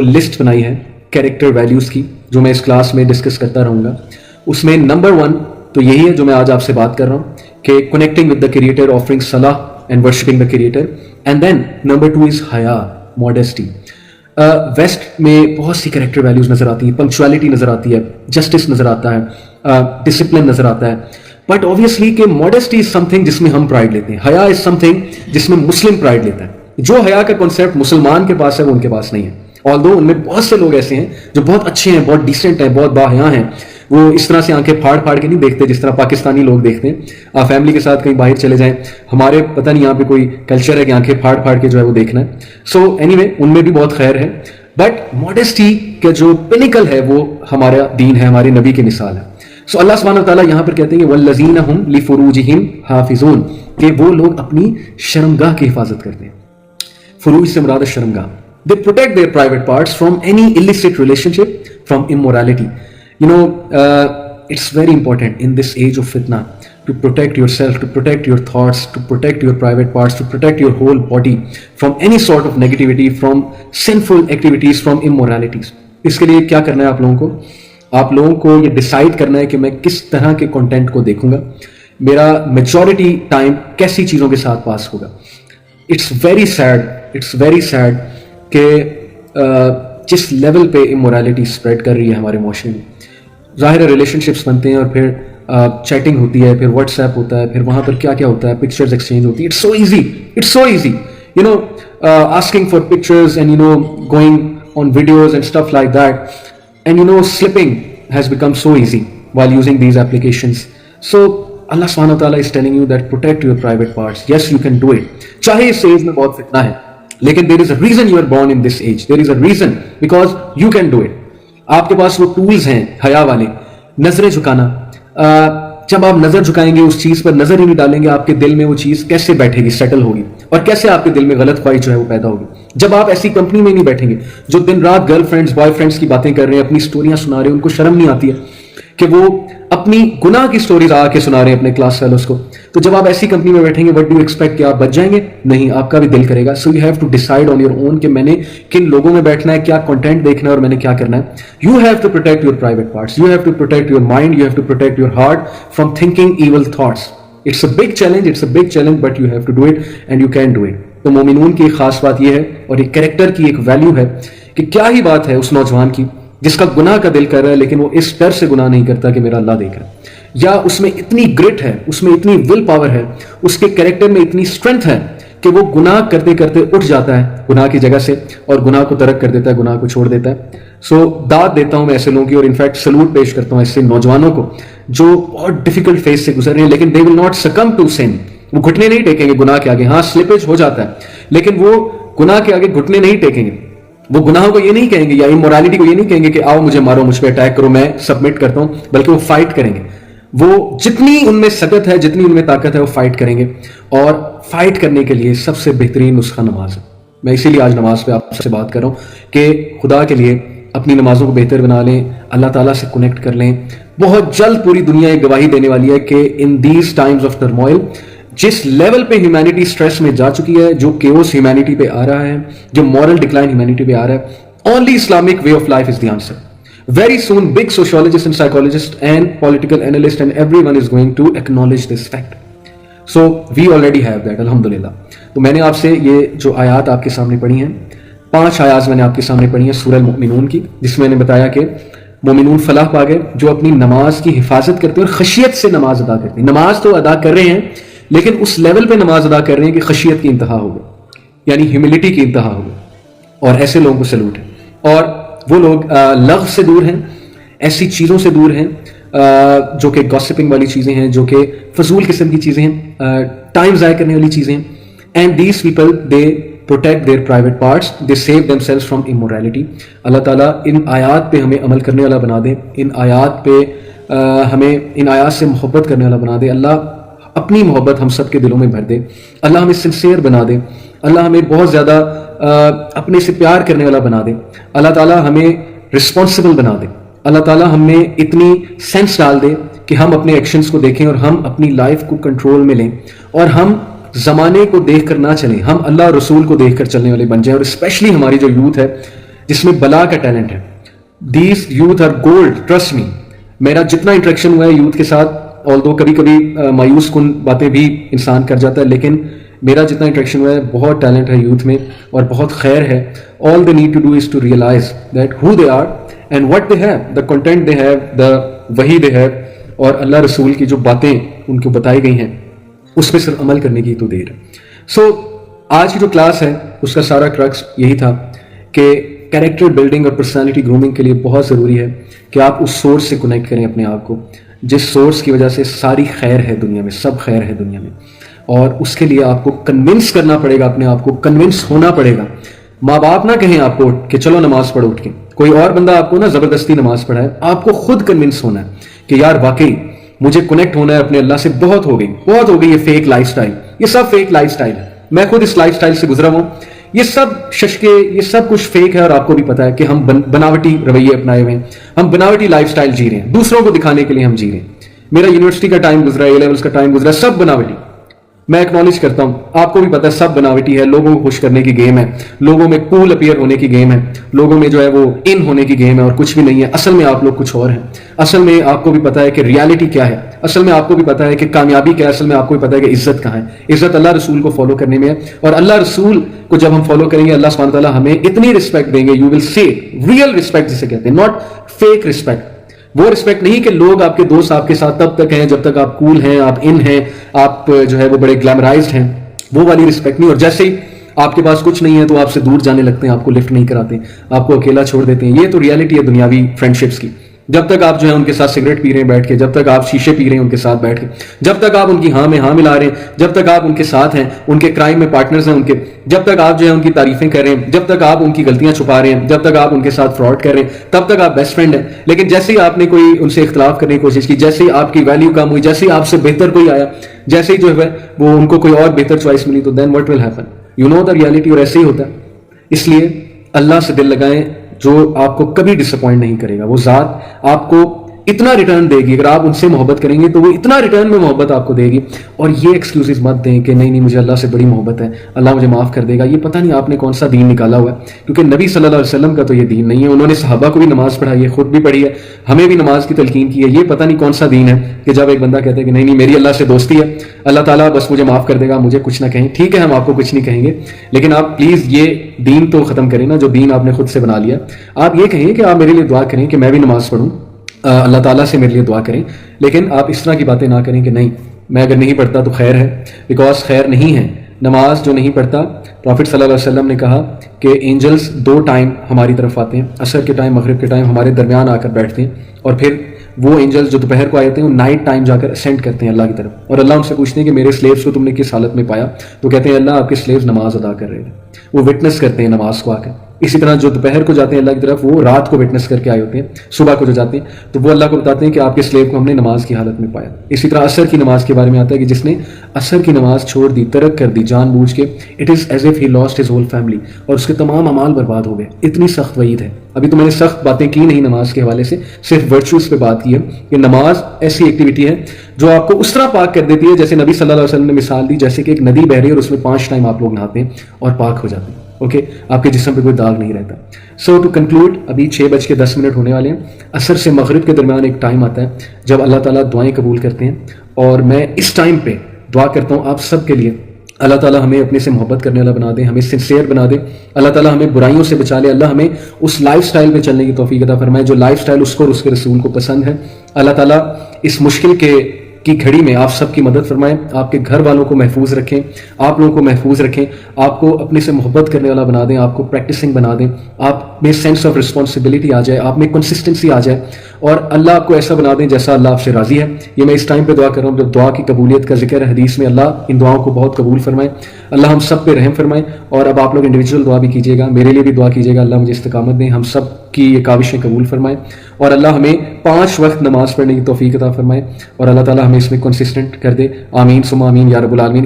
List بنائی ہے character values کی جو میں اس کلاس میں ڈسکس کرتا رہوں گا، اس میں نمبر 1 تو یہی ہے جو میں آج آپ سے بات کر رہا ہوں کہ connecting with the creator, offering صلاح and worshipping the creator. And then number 2 is حیا، ماڈیسٹی. ویسٹ میں بہت سی کریکٹر ویلیوز نظر آتی ہیں، پنکچوالٹی نظر آتی ہے، جسٹس نظر آتا ہے، ڈسپلن نظر آتا ہے، بٹ اوبیسلی کہ ماڈیسٹی از سم تھنگ جس میں ہم پرائڈ لیتے ہیں، حیا از سم تھنگ جس میں مسلم پرائڈ لیتا ہے. جو حیا کا کانسیپٹ مسلمان کے پاس ہے وہ ان کے پاس نہیں ہے. آلدو ان میں بہت سے لوگ ایسے ہیں جو بہت اچھے ہیں، بہت ڈیسنٹ ہیں، بہت باحیا ہیں، وہ اس طرح سے آنکھیں پھاڑ پھاڑ کے نہیں دیکھتے جس طرح پاکستانی لوگ دیکھتے ہیں. آپ فیملی کے ساتھ کہیں باہر چلے جائیں، ہمارے پتہ نہیں یہاں پہ کوئی کلچر ہے کہ آنکھیں پھاڑ پھاڑ کے جو ہے وہ دیکھنا ہے. سو اینی وے ان میں بھی بہت خیر ہے، بٹ ماڈیسٹی کا جو پینیکل ہے وہ ہمارا دین ہے، ہمارے نبی کی مثال ہے. سو اللہ سبحانہ و تعالیٰ یہاں پر کہتے ہیں کہ والذین هم لفروجہم حافظون، کہ وہ لوگ اپنی شرمگاہ کی حفاظت کرتے ہیں. فروج سے مراد شرمگاہ. They protect their private parts from any illicit relationship, from immorality. You know, it's very important in this age of fitna to protect yourself, to protect your thoughts, to protect your private parts, to protect your whole body from any sort of negativity, from sinful activities, from immoralities. اس کے لیے کیا کرنا ہے آپ لوگوں کو؟ آپ لوگوں کو یہ ڈیسائیڈ کرنا ہے کہ میں کس طرح کے کنٹینٹ کو دیکھوں گا، میرا میجورٹی ٹائم کیسی چیزوں کے ساتھ پاس ہوگا. اٹس ویری سیڈ کہ جس لیول پہ امورالٹی اسپریڈ کر رہی ہے ہمارے معاشرے میں. ظاہر ہے ریلیشن شپس بنتے ہیں اور پھر چیٹنگ ہوتی ہے، پھر واٹس ایپ ہوتا ہے، پھر وہاں پر کیا کیا ہوتا ہے، پکچرز ایکسچینج ہوتی ہے. It's so easy you know asking for pictures and you know going on videos and stuff like that and you know slipping has become so easy while using these applications. So Allah subhanahu wa ta'ala is telling you that protect your private parts. Yes, you can do it. چاہے اس age میں بہت فتنہ ہے لیکن there is a reason you are born in this age. There is a reason because you can do it. آپ کے پاس وہ tools ہیں حیا والے. نظریں جھکانا، جب آپ نظر جھکائیں گے اس چیز پر نظر ہی نہیں ڈالیں گے، آپ کے دل میں وہ چیز کیسے بیٹھے گی، سیٹل ہوگی، اور کیسے آپ کے دل میں غلط خواہش جو ہے وہ پیدا ہوگی. جب آپ ایسی کمپنی میں نہیں بیٹھیں گے جو دن رات گرل فرینڈز بوائے فرینڈز کی باتیں کر رہے ہیں، اپنی اسٹوریاں سنا رہے ہیں، ان کو شرم نہیں آتی ہے کہ وہ اپنی گناہ کی سٹوریز آ کے سنا رہے ہیں اپنے کلاس فیلوز کو. تو جب آپ ایسی کمپنی میں بیٹھیں گے وٹ ڈو ایکسپیکٹ کہ آپ بچ جائیں گے؟ نہیں، آپ کا بھی دل کرے گا. So you have to decide on your own کہ میں نے کن لوگوں میں بیٹھنا ہے، کیا کنٹینٹ دیکھنا ہے اور میں نے کیا کرنا ہے. You have to protect your private parts, you have to protect your mind, you have to protect your heart from thinking evil thoughts. It's a big challenge but you have to do it and you can do it. تو مومنون کی ایک خاص بات یہ ہے اور ایک کریکٹر کی ایک ویلیو ہے کہ کیا ہی بات ہے اس نوجوان کی جس کا گناہ کا دل کر رہا ہے لیکن وہ اس ڈر سے گناہ نہیں کرتا کہ میرا اللہ دیکھ رہا ہے، یا اس میں اتنی گرٹ ہے، اس میں اتنی ول پاور ہے، اس کے کریکٹر میں اتنی اسٹرینتھ ہے کہ وہ گناہ کرتے کرتے اٹھ جاتا ہے گناہ کی جگہ سے اور گناہ کو ترک کر دیتا ہے، گناہ کو چھوڑ دیتا ہے. سو داد دیتا ہوں میں ایسے لوگوں کی اور انفیکٹ سلوٹ پیش کرتا ہوں ایسے نوجوانوں کو جو بہت ڈیفیکلٹ فیز سے گزر رہے ہیں لیکن دے ول ناٹ سکم ٹو سن. وہ گھٹنے نہیں ٹیکیں گے گناہ کے آگے. ہاں سلپیج ہو جاتا ہے لیکن وہ گناہ کے آگے گھٹنے نہیں ٹیکیں گے. وہ گناہوں کو یہ نہیں کہیں گے یا امورالٹی کو یہ نہیں کہیں گے کہ آؤ مجھے مارو، مجھ پہ اٹیک کرو، میں سبمٹ کرتا ہوں، بلکہ وہ فائٹ کریں گے. وہ جتنی ان میں سکت ہے، جتنی ان میں طاقت ہے، وہ فائٹ کریں گے. اور فائٹ کرنے کے لیے سب سے بہترین نسخہ نماز ہے. میں اسی لیے آج نماز پہ آپ سے بات کر رہا ہوں کہ خدا کے لیے اپنی نمازوں کو بہتر بنا لیں، اللہ تعالیٰ سے کنیکٹ کر لیں. بہت جلد پوری دنیا ایک گواہی دینے والی ہے کہ in these Times of turmoil جس لیول پہ ہیومینٹی سٹریس میں جا چکی ہے، جو کیوس ہیومینٹی پہ آ رہا ہے، جو مورل ڈکلائن ہیومینٹی پہ آ رہا ہے، only Islamic way of life is the answer. Very soon big sociologists and psychologists and political analysts and everyone is going to acknowledge this fact. So we already have that, alhamdulillah. تو میں نے آپ سے یہ جو آیات آپ کے سامنے پڑھی ہیں، 5 آیات میں نے آپ کے سامنے پڑھی ہیں سورہ المؤمنون کی، جس میں نے بتایا کہ مومنون فلاح پا گئے جو اپنی نماز کی حفاظت کرتے ہیں اور خشیت سے نماز ادا کرتے ہیں. نماز تو ادا کر رہے ہیں لیکن اس لیول پہ نماز ادا کر رہے ہیں کہ خشیت کی انتہا ہو گئی، یعنی ہیوملٹی کی انتہا ہو گئی. اور ایسے لوگوں کو سلوٹ ہے. اور وہ لوگ لغو سے دور ہیں، ایسی چیزوں سے دور ہیں جو کہ گاسپنگ والی چیزیں ہیں، جو کہ فضول قسم کی چیزیں ہیں، ٹائم ضائع کرنے والی چیزیں ہیں. And these people they protect their private parts, they save themselves from immorality. اللہ تعالیٰ ان آیات پہ ہمیں عمل کرنے والا بنا دے، ان آیات پہ ہمیں ان آیات سے محبت کرنے والا بنا دے. اللہ اپنی محبت ہم سب کے دلوں میں بھر دے. اللہ ہمیں سنسیئر بنا دے. اللہ ہمیں بہت زیادہ اپنے سے پیار کرنے والا بنا دے. اللہ تعالیٰ ہمیں رسپانسبل بنا دے. اللہ تعالیٰ ہمیں اتنی سینس ڈال دے کہ ہم اپنے ایکشنز کو دیکھیں اور ہم اپنی لائف کو کنٹرول میں لیں اور ہم زمانے کو دیکھ کر نہ چلیں، ہم اللہ رسول کو دیکھ کر چلنے والے بن جائیں. اور اسپیشلی ہماری جو یوتھ ہے جس میں بلا کا ٹیلنٹ ہے. These youth are gold, trust me. میرا جتنا انٹریکشن ہوا ہے یوتھ کے ساتھ, آلدو کبھی کبھی مایوس کن باتیں بھی انسان کر جاتا ہے, لیکن میرا جتنا انٹریکشن ہوا ہے بہت ٹیلنٹ ہے یوتھ میں اور بہت خیر ہے. All they need to do is to realise that who they are and what they have, the content they have, the وہی دے ہیو, اور اللہ رسول کی جو باتیں ان کو بتائی گئی ہیں اس پہ صرف عمل کرنے کی تو دیر ہے. سو آج کی جو کلاس ہے اس کا سارا کرکس یہی تھا کہ کیریکٹر بلڈنگ اور پرسنالٹی گرومنگ کے لیے بہت ضروری ہے کہ آپ اس سورس سے کنیکٹ کریں اپنے آپ کو, جس سورس کی وجہ سے ساری خیر ہے دنیا میں, سب خیر ہے دنیا میں. اور اس کے لیے آپ کو کنونس کرنا پڑے گا, اپنے آپ کو کنونس ہونا پڑے گا. ماں باپ نہ کہیں آپ کو کہ چلو نماز پڑھو اٹھ کے, کوئی اور بندہ آپ کو نہ زبردستی نماز پڑھائے, آپ کو خود کنونس ہونا ہے کہ یار واقعی مجھے کنیکٹ ہونا ہے اپنے اللہ سے. بہت ہو گئی یہ فیک لائف سٹائل, یہ سب فیک لائف سٹائل ہے. میں خود اس لائف سٹائل سے گزرا ہوں. یہ سب ششکے, یہ سب کچھ فیک ہے, اور آپ کو بھی پتا ہے کہ ہم بناوٹی رویے اپنائے ہوئے ہیں, ہم بناوٹی لائف سٹائل جی رہے ہیں, دوسروں کو دکھانے کے لیے ہم جی رہے ہیں. میرا یونیورسٹی کا ٹائم گزرا, اے لیولز کا ٹائم گزرا, سب بناوٹی. میں ایکنالج کرتا ہوں, آپ کو بھی پتا ہے سب بناوٹی ہے. لوگوں کو خوش کرنے کی گیم ہے, لوگوں میں کول اپیئر ہونے کی گیم ہے, لوگوں میں جو ہے وہ ان ہونے کی گیم ہے, اور کچھ بھی نہیں ہے. اصل میں آپ لوگ کچھ اور ہیں. اصل میں آپ کو بھی پتا ہے کہ ریالٹی کیا ہے, اصل میں آپ کو بھی پتا ہے کہ کامیابی کیا ہے, اصل میں آپ کو بھی پتا ہے کہ عزت کہاں ہے. عزت اللہ رسول کو فالو کرنے میں ہے, اور اللہ رسول کو جب ہم فالو کریں گے اللہ سبحانہ تعالیٰ ہمیں اتنی رسپیکٹ دیں گے, you will see real respect جسے کہتے ہیں, ناٹ فیک رسپیکٹ. وہ رسپیکٹ نہیں کہ لوگ آپ کے دوست آپ کے ساتھ تب تک ہیں جب تک آپ کول ہیں, آپ ان ہیں, آپ جو ہے وہ بڑے گلیمرائزڈ ہیں, وہ والی رسپیکٹ نہیں. اور جیسے ہی آپ کے پاس کچھ نہیں ہے تو آپ سے دور جانے لگتے ہیں, آپ کو لفٹ نہیں کراتے, آپ کو اکیلا چھوڑ دیتے ہیں. یہ تو ریالٹی ہے دنیاوی فرینڈشپس کی. جب تک آپ جو ہے ان کے ساتھ سگریٹ پی رہے ہیں بیٹھ کے, جب تک آپ شیشے پی رہے ہیں ان کے ساتھ بیٹھ کے, جب تک آپ ان کی ہاں میں ہاں ملا رہے ہیں, جب تک آپ ان کے ساتھ ہیں, ان کے کرائم میں پارٹنرز ہیں ان کے, جب تک آپ جو ہے ان کی تعریفیں کر رہے ہیں, جب تک آپ ان کی غلطیاں چھپا رہے ہیں, جب تک آپ ان کے ساتھ فراڈ کر رہے ہیں, تب تک آپ بیسٹ فرینڈ ہیں. لیکن جیسے ہی آپ نے کوئی ان سے اختلاف کرنے کی کوشش کی, جیسے ہی آپ کی ویلیو کم ہوئی, جیسے ہی آپ سے بہتر کوئی آیا, جیسے ہی جو ہے وہ ان کو کوئی اور بہتر چوائس ملی, تو then what will happen, you know the reality. اور ایسے ہی ہوتا ہے. اس لیے اللہ سے دل لگائیں جو آپ کو کبھی ڈس اپوائنٹ نہیں کرے گا. وہ ذات آپ کو اتنا ریٹرن دے گی, اگر آپ ان سے محبت کریں گے تو وہ اتنا ریٹرن میں محبت آپ کو دے گی. اور یہ ایکسکیوزز مت دیں کہ نہیں مجھے اللہ سے بڑی محبت ہے, اللہ مجھے معاف کر دے گا. یہ پتہ نہیں آپ نے کون سا دین نکالا ہوا ہے, کیونکہ نبی صلی اللہ علیہ وسلم کا تو یہ دین نہیں ہے. انہوں نے صحابہ کو بھی نماز پڑھائی ہے, خود بھی پڑھی ہے, ہمیں بھی نماز کی تلقین کی ہے. یہ پتہ نہیں کون سا دین ہے کہ جب ایک بندہ کہتا ہے کہ نہیں میری اللہ سے دوستی ہے, اللہ تعالیٰ بس مجھے معاف کر دے گا, مجھے کچھ نہ کہیں. ٹھیک ہے ہم آپ کو کچھ نہیں کہیں گے, لیکن آپ پلیز یہ دین تو ختم کریں نا جو دین آپ نے خود سے بنا لیا. آپ یہ کہیں کہ آپ میرے لیے دعا کریں کہ میں بھی نماز پڑھوں, اللہ تعالیٰ سے میرے لیے دعا کریں, لیکن آپ اس طرح کی باتیں نہ کریں کہ نہیں میں اگر نہیں پڑھتا تو خیر ہے, بیکاز خیر نہیں ہے. نماز جو نہیں پڑھتا, پروفٹ صلی اللہ علیہ وسلم نے کہا کہ اینجلز 2 ٹائم ہماری طرف آتے ہیں, عصر کے ٹائم, مغرب کے ٹائم ہمارے درمیان آ کر بیٹھتے ہیں, اور پھر وہ اینجلز جو دوپہر کو آئے تھے وہ نائٹ ٹائم جا کر اسینڈ کرتے ہیں اللہ کی طرف, اور اللہ ان سے پوچھتے ہیں کہ میرے سلیوز کو تم نے کس حالت میں پایا, تو کہتے ہیں اللہ آپ کے سلیوز نماز ادا کر رہے تھے. وہ وٹنس کرتے ہیں نماز کو آ کر. اسی طرح جو دوپہر کو جاتے ہیں اللہ کی طرف, وہ رات کو وٹنس کر کے آئے ہوتے ہیں. صبح کو جو جاتے ہیں تو وہ اللہ کو بتاتے ہیں کہ آپ کے سلیو کو ہم نے نماز کی حالت میں پایا. اسی طرح عصر کی نماز کے بارے میں آتا ہے کہ جس نے عصر کی نماز چھوڑ دی, ترک کر دی جان بوجھ کے, it is as if he lost his whole family, اور اس کے تمام اعمال برباد ہو گئے. اتنی سخت وعید ہے. ابھی تو میں نے سخت باتیں کی نہیں نماز کے حوالے سے, صرف ورچوز پہ بات کی ہے کہ نماز ایسی ایکٹیویٹی ہے جو آپ کو اس طرح پاک کر دیتی ہے جیسے نبی صلی اللہ علیہ وسلم نے مثال دی, جیسے کہ ایک ندی بہ رہی ہے اور اس میں 5 ٹائم آپ لوگ نہاتے ہیں اور پاک ہو جاتے ہیں. اوکے, آپ کے جسم پہ کوئی داغ نہیں رہتا. سو ٹو کنکلوڈ, ابھی 6:10 ہونے والے ہیں. عصر سے مغرب کے درمیان ایک ٹائم آتا ہے جب اللہ تعالیٰ دعائیں قبول کرتے ہیں, اور میں اس ٹائم پہ دعا کرتا ہوں آپ سب کے لیے, اللہ تعالیٰ ہمیں اپنے سے محبت کرنے والا بنا دے, ہمیں سنسیئر بنا دے, اللہ تعالیٰ ہمیں برائیوں سے بچا لے, اللہ ہمیں اس لائف سٹائل میں چلنے کی توفیق عطا فرمائے جو لائف سٹائل اس کو اور اس کے رسول کو پسند ہے. اللہ تعالیٰ اس مشکل کی گھڑی میں آپ سب کی مدد فرمائیں, آپ کے گھر والوں کو محفوظ رکھیں, آپ لوگوں کو محفوظ رکھیں, آپ کو اپنے سے محبت کرنے والا بنا دیں, آپ کو پریکٹسنگ بنا دیں, آپ میں سینس آف رسپانسبلٹی آ جائے, آپ میں کنسسٹنسی آ جائے, اور اللہ آپ کو ایسا بنا دیں جیسا اللہ آپ سے راضی ہے. یہ میں اس ٹائم پہ دعا کر رہا ہوں جب دعا کی قبولیت کا ذکر ہے حدیث میں. اللہ ان دعاؤں کو بہت قبول فرمائے, اللہ ہم سب پہ رحم فرمائے. اور اب آپ لوگ انڈیویجول دعا بھی کیجیے گا, میرے لیے بھی دعا کیجیے گا, اللہ مجھے استقامت دیں, ہم سب کی یہ کاوشیں قبول فرمائے, اور اللہ ہمیں 5 وقت نماز پڑھنے کی توفیق عطا فرمائے, اور اللہ تعالیٰ ہمیں اس میں کنسسٹنٹ کر دے. آمین ثم آمین یا رب العالمین.